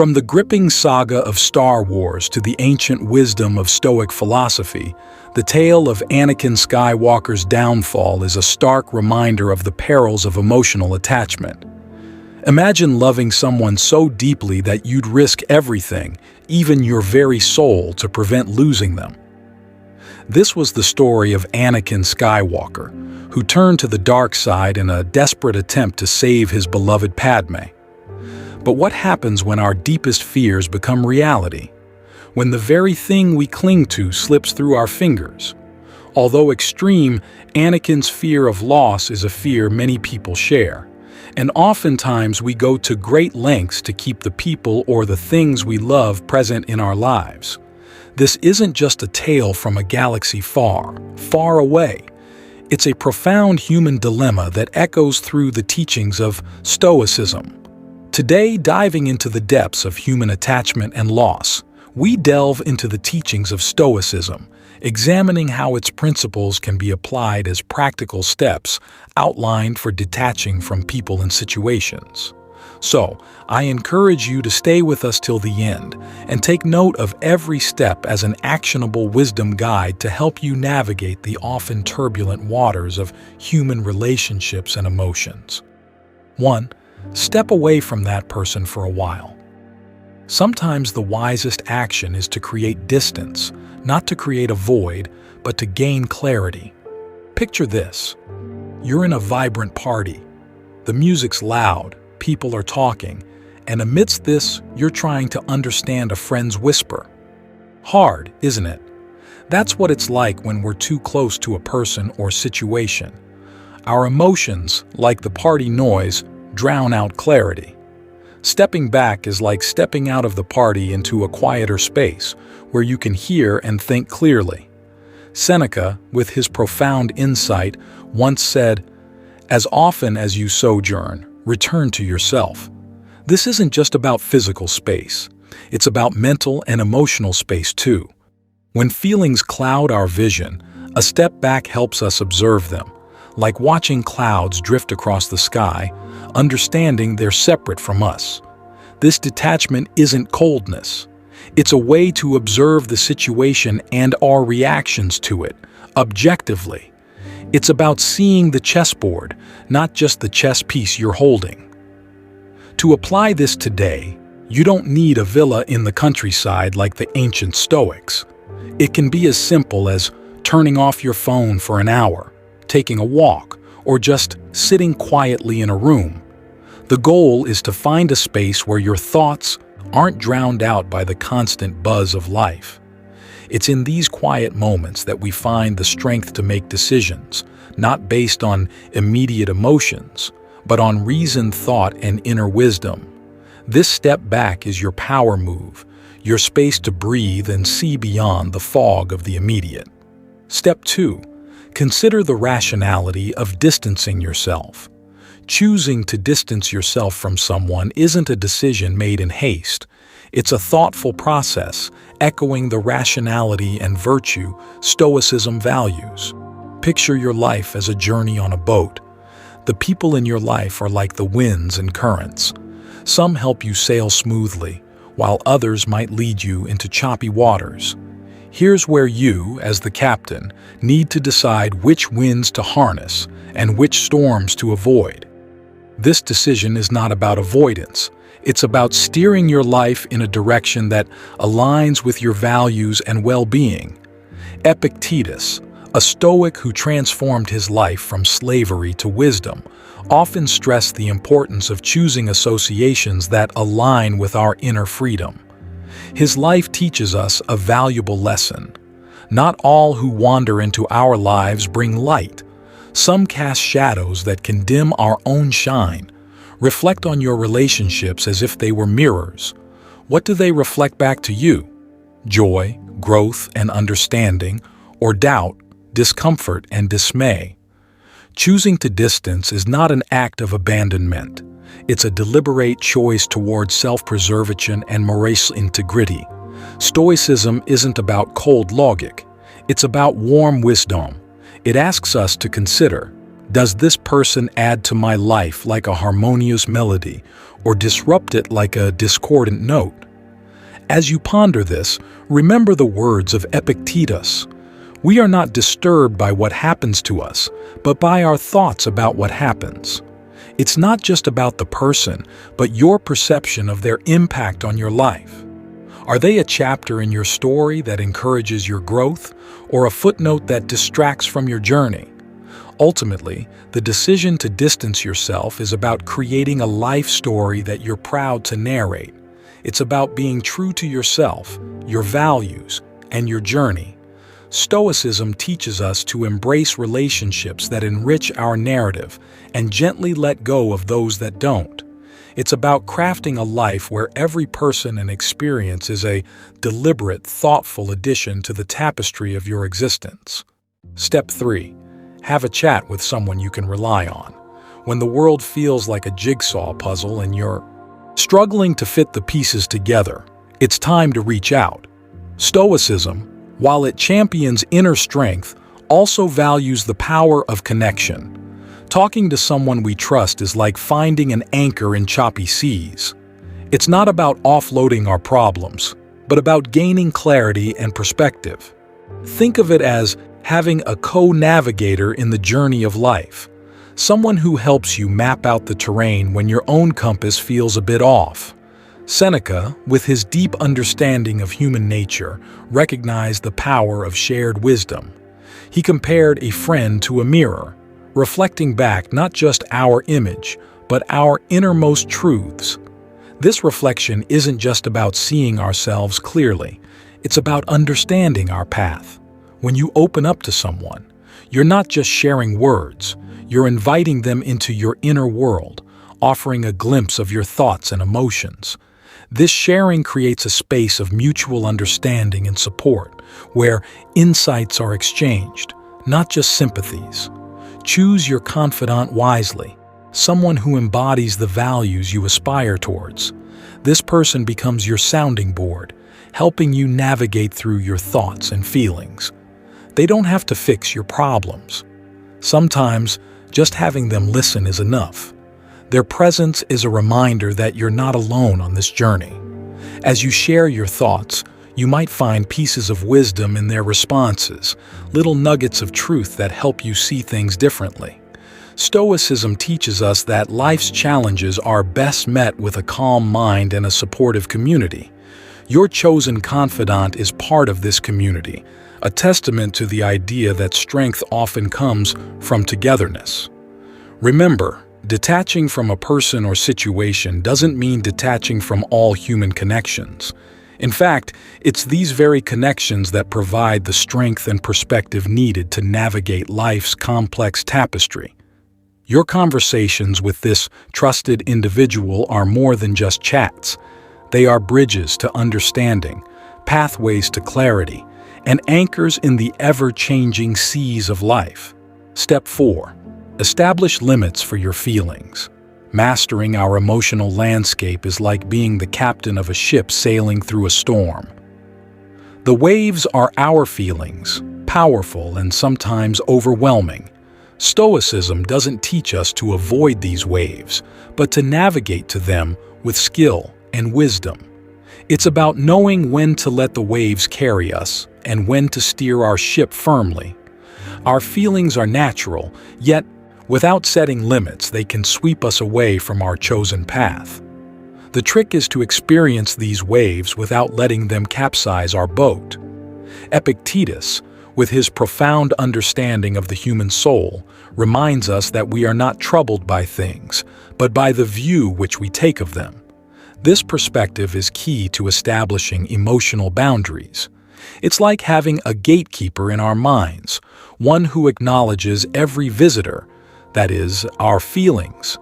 From the gripping saga of Star Wars to the ancient wisdom of Stoic philosophy, the tale of Anakin Skywalker's downfall is a stark reminder of the perils of emotional attachment. Imagine loving someone so deeply that you'd risk everything, even your very soul, to prevent losing them. This was the story of Anakin Skywalker, who turned to the dark side in a desperate attempt to save his beloved Padme. But what happens when our deepest fears become reality? When the very thing we cling to slips through our fingers? Although extreme, Anakin's fear of loss is a fear many people share. And oftentimes we go to great lengths to keep the people or the things we love present in our lives. This isn't just a tale from a galaxy far, far away. It's a profound human dilemma that echoes through the teachings of Stoicism. Today, diving into the depths of human attachment and loss, we delve into the teachings of Stoicism, examining how its principles can be applied as practical steps outlined for detaching from people and situations. So, I encourage you to stay with us till the end and take note of every step as an actionable wisdom guide to help you navigate the often turbulent waters of human relationships and emotions. 1. Step away from that person for a while. Sometimes the wisest action is to create distance, not to create a void, but to gain clarity. Picture this. You're in a vibrant party. The music's loud, people are talking, and amidst this, you're trying to understand a friend's whisper. Hard, isn't it? That's what it's like when we're too close to a person or situation. Our emotions, like the party noise, drown out clarity. Stepping back is like stepping out of the party into a quieter space where you can hear and think clearly. Seneca, with his profound insight, once said, "As often as you sojourn, return to yourself." This isn't just about physical space. It's about mental and emotional space too. When feelings cloud our vision, a step back helps us observe them, like watching clouds drift across the sky, understanding they're separate from us. This detachment isn't coldness. It's a way to observe the situation and our reactions to it, objectively. It's about seeing the chessboard, not just the chess piece you're holding. To apply this today, you don't need a villa in the countryside like the ancient Stoics. It can be as simple as turning off your phone for an hour, taking a walk, or just sitting quietly in a room. The goal is to find a space where your thoughts aren't drowned out by the constant buzz of life. It's in these quiet moments that we find the strength to make decisions, not based on immediate emotions, but on reasoned thought and inner wisdom. This step back is your power move, your space to breathe and see beyond the fog of the immediate. Step 2. Consider the rationality of distancing yourself. Choosing to distance yourself from someone isn't a decision made in haste. It's a thoughtful process, echoing the rationality and virtue Stoicism values. Picture your life as a journey on a boat. The people in your life are like the winds and currents. Some help you sail smoothly, while others might lead you into choppy waters. Here's where you, as the captain, need to decide which winds to harness and which storms to avoid. This decision is not about avoidance. It's about steering your life in a direction that aligns with your values and well-being. Epictetus, a Stoic who transformed his life from slavery to wisdom, often stressed the importance of choosing associations that align with our inner freedom. His life teaches us a valuable lesson. Not all who wander into our lives bring light. Some cast shadows that can dim our own shine. Reflect on your relationships as if they were mirrors. What do they reflect back to you? Joy, growth, and understanding, or doubt, discomfort, and dismay? Choosing to distance is not an act of abandonment. It's a deliberate choice towards self-preservation and moral integrity. Stoicism isn't about cold logic. It's about warm wisdom. It asks us to consider, Does this person add to my life like a harmonious melody or disrupt it like a discordant note? As you ponder this, remember the words of Epictetus. We are not disturbed by what happens to us, but by our thoughts about what happens. It's not just about the person, but your perception of their impact on your life. Are they a chapter in your story that encourages your growth, or a footnote that distracts from your journey? Ultimately, the decision to distance yourself is about creating a life story that you're proud to narrate. It's about being true to yourself, your values, and your journey. Stoicism teaches us to embrace relationships that enrich our narrative and gently let go of those that don't. It's about crafting a life where every person and experience is a deliberate, thoughtful addition to the tapestry of your existence. Step 3. Have a chat with someone you can rely on. When the world feels like a jigsaw puzzle and you're struggling to fit the pieces together, it's time to reach out. Stoicism, while it champions inner strength, also values the power of connection. Talking to someone we trust is like finding an anchor in choppy seas. It's not about offloading our problems, but about gaining clarity and perspective. Think of it as having a co-navigator in the journey of life, someone who helps you map out the terrain when your own compass feels a bit off. Seneca, with his deep understanding of human nature, recognized the power of shared wisdom. He compared a friend to a mirror, reflecting back not just our image, but our innermost truths. This reflection isn't just about seeing ourselves clearly, it's about understanding our path. When you open up to someone, you're not just sharing words, you're inviting them into your inner world, offering a glimpse of your thoughts and emotions. This sharing creates a space of mutual understanding and support, where insights are exchanged, not just sympathies. Choose your confidant wisely, someone who embodies the values you aspire towards. This person becomes your sounding board, helping you navigate through your thoughts and feelings. They don't have to fix your problems. Sometimes, just having them listen is enough. Their presence is a reminder that you're not alone on this journey. As you share your thoughts, you might find pieces of wisdom in their responses, little nuggets of truth that help you see things differently. Stoicism teaches us that life's challenges are best met with a calm mind and a supportive community. Your chosen confidant is part of this community, a testament to the idea that strength often comes from togetherness. Remember, detaching from a person or situation doesn't mean detaching from all human connections. In fact, it's these very connections that provide the strength and perspective needed to navigate life's complex tapestry. Your conversations with this trusted individual are more than just chats. They are bridges to understanding, pathways to clarity, and anchors in the ever-changing seas of life. Step 4. Establish limits for your feelings. Mastering our emotional landscape is like being the captain of a ship sailing through a storm. The waves are our feelings, powerful and sometimes overwhelming. Stoicism doesn't teach us to avoid these waves, but to navigate to them with skill and wisdom. It's about knowing when to let the waves carry us and when to steer our ship firmly. Our feelings are natural, yet without setting limits, they can sweep us away from our chosen path. The trick is to experience these waves without letting them capsize our boat. Epictetus, with his profound understanding of the human soul, reminds us that we are not troubled by things, but by the view which we take of them. This perspective is key to establishing emotional boundaries. It's like having a gatekeeper in our minds, one who acknowledges every visitor, that is, our feelings,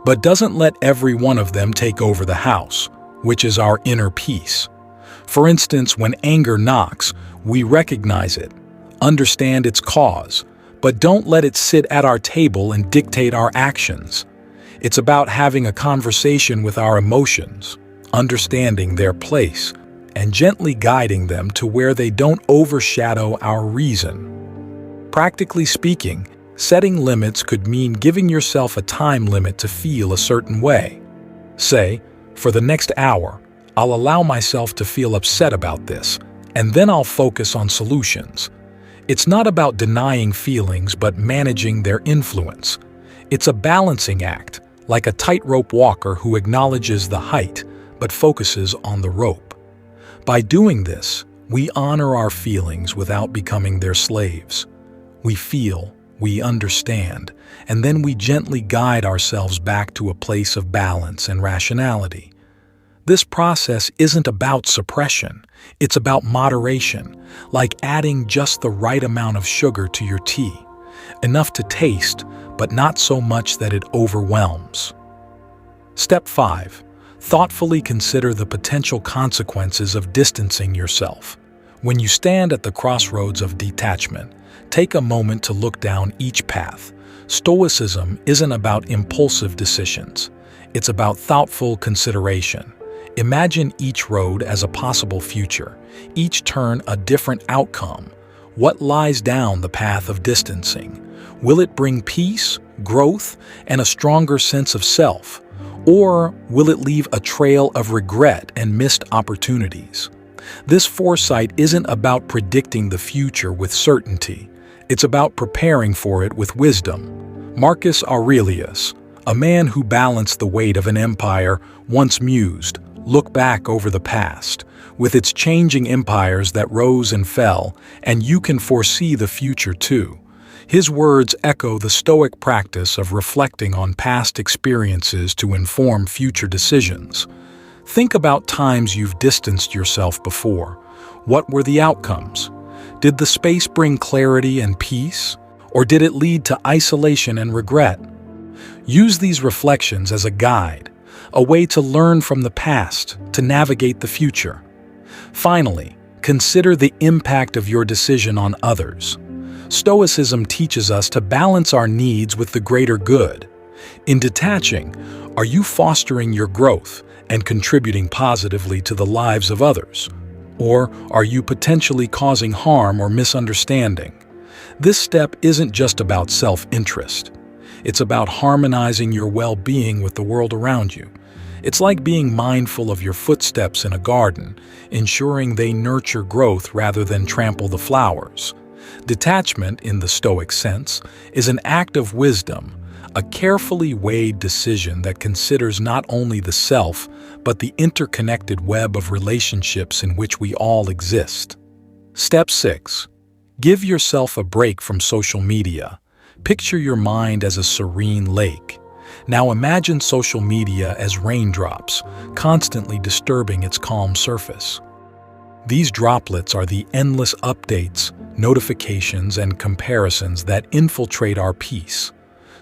but doesn't let every one of them take over the house, which is our inner peace. For instance, when anger knocks, we recognize it, understand its cause, but don't let it sit at our table and dictate our actions. It's about having a conversation with our emotions, understanding their place, and gently guiding them to where they don't overshadow our reason. Practically speaking, Setting limits could mean giving yourself a time limit to feel a certain way. Say, for the next hour, I'll allow myself to feel upset about this, and then I'll focus on solutions. It's not about denying feelings but managing their influence. It's a balancing act, like a tightrope walker who acknowledges the height but focuses on the rope. By doing this, we honor our feelings without becoming their slaves. We feel, we understand, and then we gently guide ourselves back to a place of balance and rationality. This process isn't about suppression, it's about moderation, like adding just the right amount of sugar to your tea, enough to taste, but not so much that it overwhelms. Step 5. Thoughtfully consider the potential consequences of distancing yourself. When you stand at the crossroads of detachment, take a moment to look down each path. Stoicism isn't about impulsive decisions. It's about thoughtful consideration. Imagine each road as a possible future, each turn a different outcome. What lies down the path of distancing? Will it bring peace, growth, and a stronger sense of self? Or will it leave a trail of regret and missed opportunities? This foresight isn't about predicting the future with certainty. It's about preparing for it with wisdom. Marcus Aurelius, a man who balanced the weight of an empire, once mused, "Look back over the past, with its changing empires that rose and fell, and you can foresee the future too." His words echo the Stoic practice of reflecting on past experiences to inform future decisions. Think about times you've distanced yourself before. What were the outcomes? Did the space bring clarity and peace, or did it lead to isolation and regret? Use these reflections as a guide, a way to learn from the past, to navigate the future. Finally, consider the impact of your decision on others. Stoicism teaches us to balance our needs with the greater good. In detaching, are you fostering your growth and contributing positively to the lives of others? Or are you potentially causing harm or misunderstanding? This step isn't just about self-interest. It's about harmonizing your well-being with the world around you. It's like being mindful of your footsteps in a garden, ensuring they nurture growth rather than trample the flowers. Detachment, in the Stoic sense, is an act of wisdom, a carefully weighed decision that considers not only the self, but the interconnected web of relationships in which we all exist. Step 6. Give yourself a break from social media. Picture your mind as a serene lake. Now imagine social media as raindrops, constantly disturbing its calm surface. These droplets are the endless updates, notifications, and comparisons that infiltrate our peace.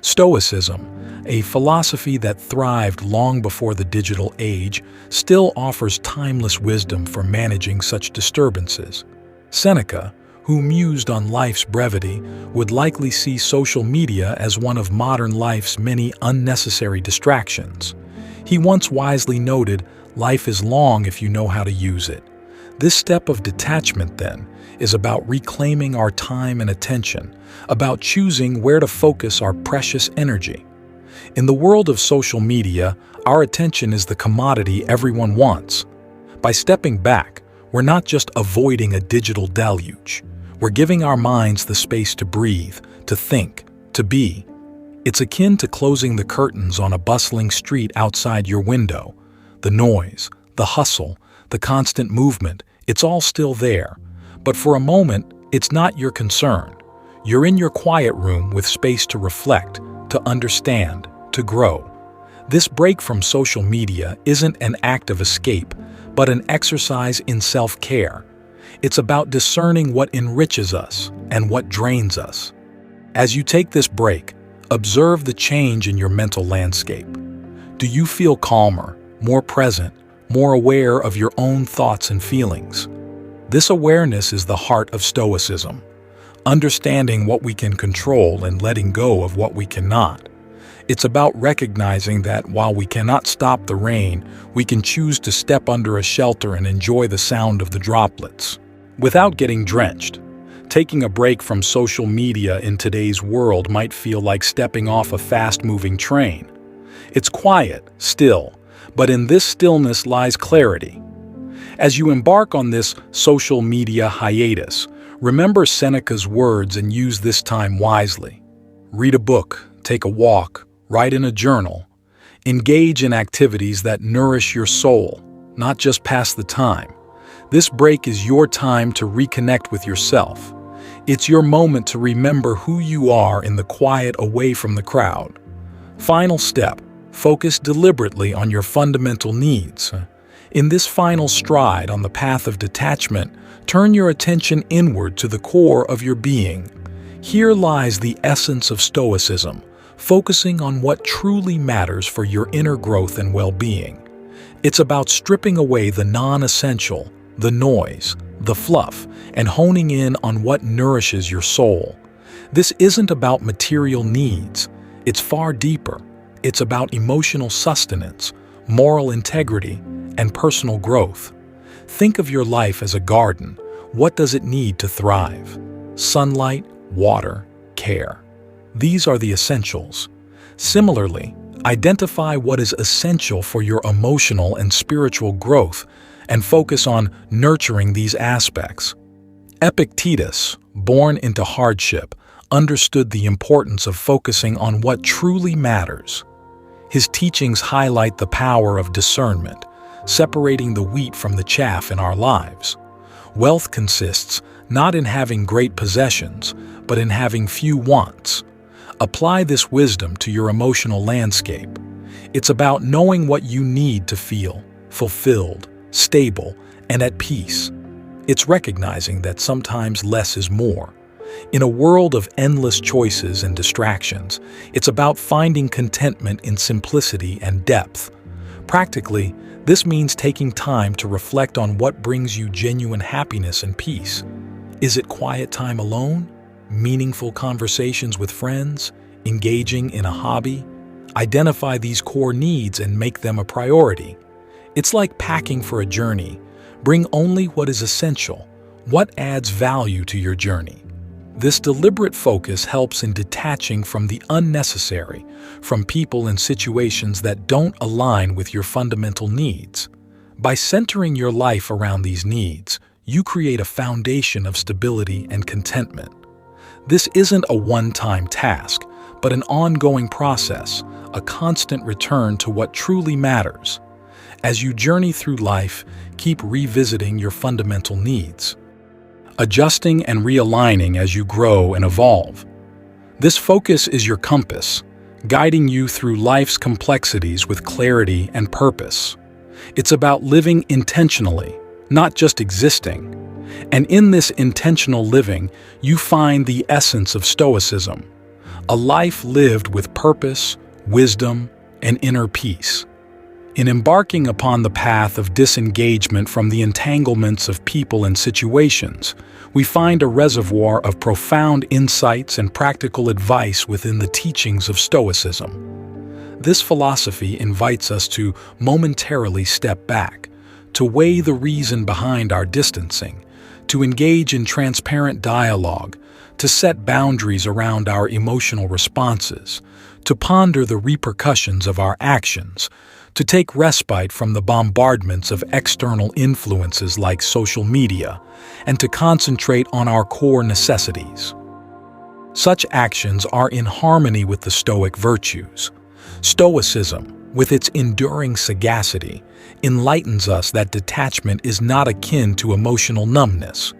Stoicism, a philosophy that thrived long before the digital age, still offers timeless wisdom for managing such disturbances. Seneca, who mused on life's brevity, would likely see social media as one of modern life's many unnecessary distractions. He once wisely noted, "Life is long if you know how to use it." This step of detachment, then, is about reclaiming our time and attention, about choosing where to focus our precious energy. In the world of social media, our attention is the commodity everyone wants. By stepping back, we're not just avoiding a digital deluge. We're giving our minds the space to breathe, to think, to be. It's akin to closing the curtains on a bustling street outside your window. The noise, the hustle, the constant movement, it's all still there. But for a moment, it's not your concern. You're in your quiet room with space to reflect, to understand, to grow. This break from social media isn't an act of escape, but an exercise in self-care. It's about discerning what enriches us and what drains us. As you take this break, observe the change in your mental landscape. Do you feel calmer, more present, more aware of your own thoughts and feelings? This awareness is the heart of Stoicism, understanding what we can control and letting go of what we cannot. It's about recognizing that while we cannot stop the rain, we can choose to step under a shelter and enjoy the sound of the droplets. Without getting drenched, Taking a break from social media in today's world might feel like stepping off a fast-moving train. It's quiet, still, but in this stillness lies clarity. As you embark on this social media hiatus, remember Seneca's words and use this time wisely. Read a book, take a walk, write in a journal. Engage in activities that nourish your soul, not just pass the time. This break is your time to reconnect with yourself. It's your moment to remember who you are in the quiet away from the crowd. Final step, focus deliberately on your fundamental needs. In this final stride on the path of detachment, turn your attention inward to the core of your being. Here lies the essence of Stoicism, focusing on what truly matters for your inner growth and well-being. It's about stripping away the non-essential, the noise, the fluff, and honing in on what nourishes your soul. This isn't about material needs. It's far deeper. It's about emotional sustenance, moral integrity, and personal growth. Think of your life as a garden. What does it need to thrive? Sunlight, water, care. These are the essentials. Similarly, identify what is essential for your emotional and spiritual growth and focus on nurturing these aspects. Epictetus, born into hardship, understood the importance of focusing on what truly matters. His teachings highlight the power of discernment, separating the wheat from the chaff in our lives. Wealth consists not in having great possessions, but in having few wants. Apply this wisdom to your emotional landscape. It's about knowing what you need to feel fulfilled, stable, and at peace. It's recognizing that sometimes less is more. In a world of endless choices and distractions, it's about finding contentment in simplicity and depth. Practically, this means taking time to reflect on what brings you genuine happiness and peace. Is it quiet time alone? Meaningful conversations with friends? Engaging in a hobby? Identify these core needs and make them a priority. It's like packing for a journey. Bring only what is essential. What adds value to your journey? This deliberate focus helps in detaching from the unnecessary, from people and situations that don't align with your fundamental needs. By centering your life around these needs, you create a foundation of stability and contentment. This isn't a one-time task, but an ongoing process, a constant return to what truly matters. As you journey through life, keep revisiting your fundamental needs, adjusting and realigning as you grow and evolve. This focus is your compass, guiding you through life's complexities with clarity and purpose. It's about living intentionally, not just existing. And in this intentional living, you find the essence of Stoicism, a life lived with purpose, wisdom, and inner peace. In embarking upon the path of disengagement from the entanglements of people and situations, we find a reservoir of profound insights and practical advice within the teachings of Stoicism. This philosophy invites us to momentarily step back, to weigh the reason behind our distancing, to engage in transparent dialogue, to set boundaries around our emotional responses, to ponder the repercussions of our actions, to take respite from the bombardments of external influences like social media, and to concentrate on our core necessities. Such actions are in harmony with the Stoic virtues. Stoicism, with its enduring sagacity, enlightens us that detachment is not akin to emotional numbness.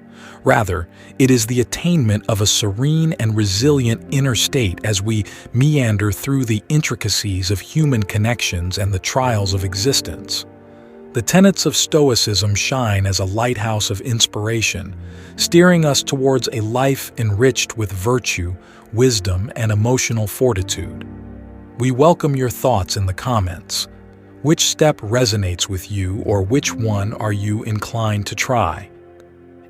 Rather, it is the attainment of a serene and resilient inner state as we meander through the intricacies of human connections and the trials of existence. The tenets of Stoicism shine as a lighthouse of inspiration, steering us towards a life enriched with virtue, wisdom, and emotional fortitude. We welcome your thoughts in the comments. Which step resonates with you, or which one are you inclined to try?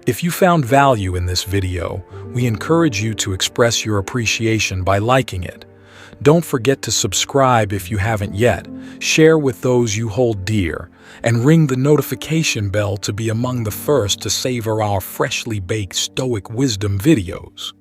If you found value in this video, we encourage you to express your appreciation by liking it. Don't forget to subscribe if you haven't yet, share with those you hold dear, and ring the notification bell to be among the first to savor our freshly baked Stoic wisdom videos.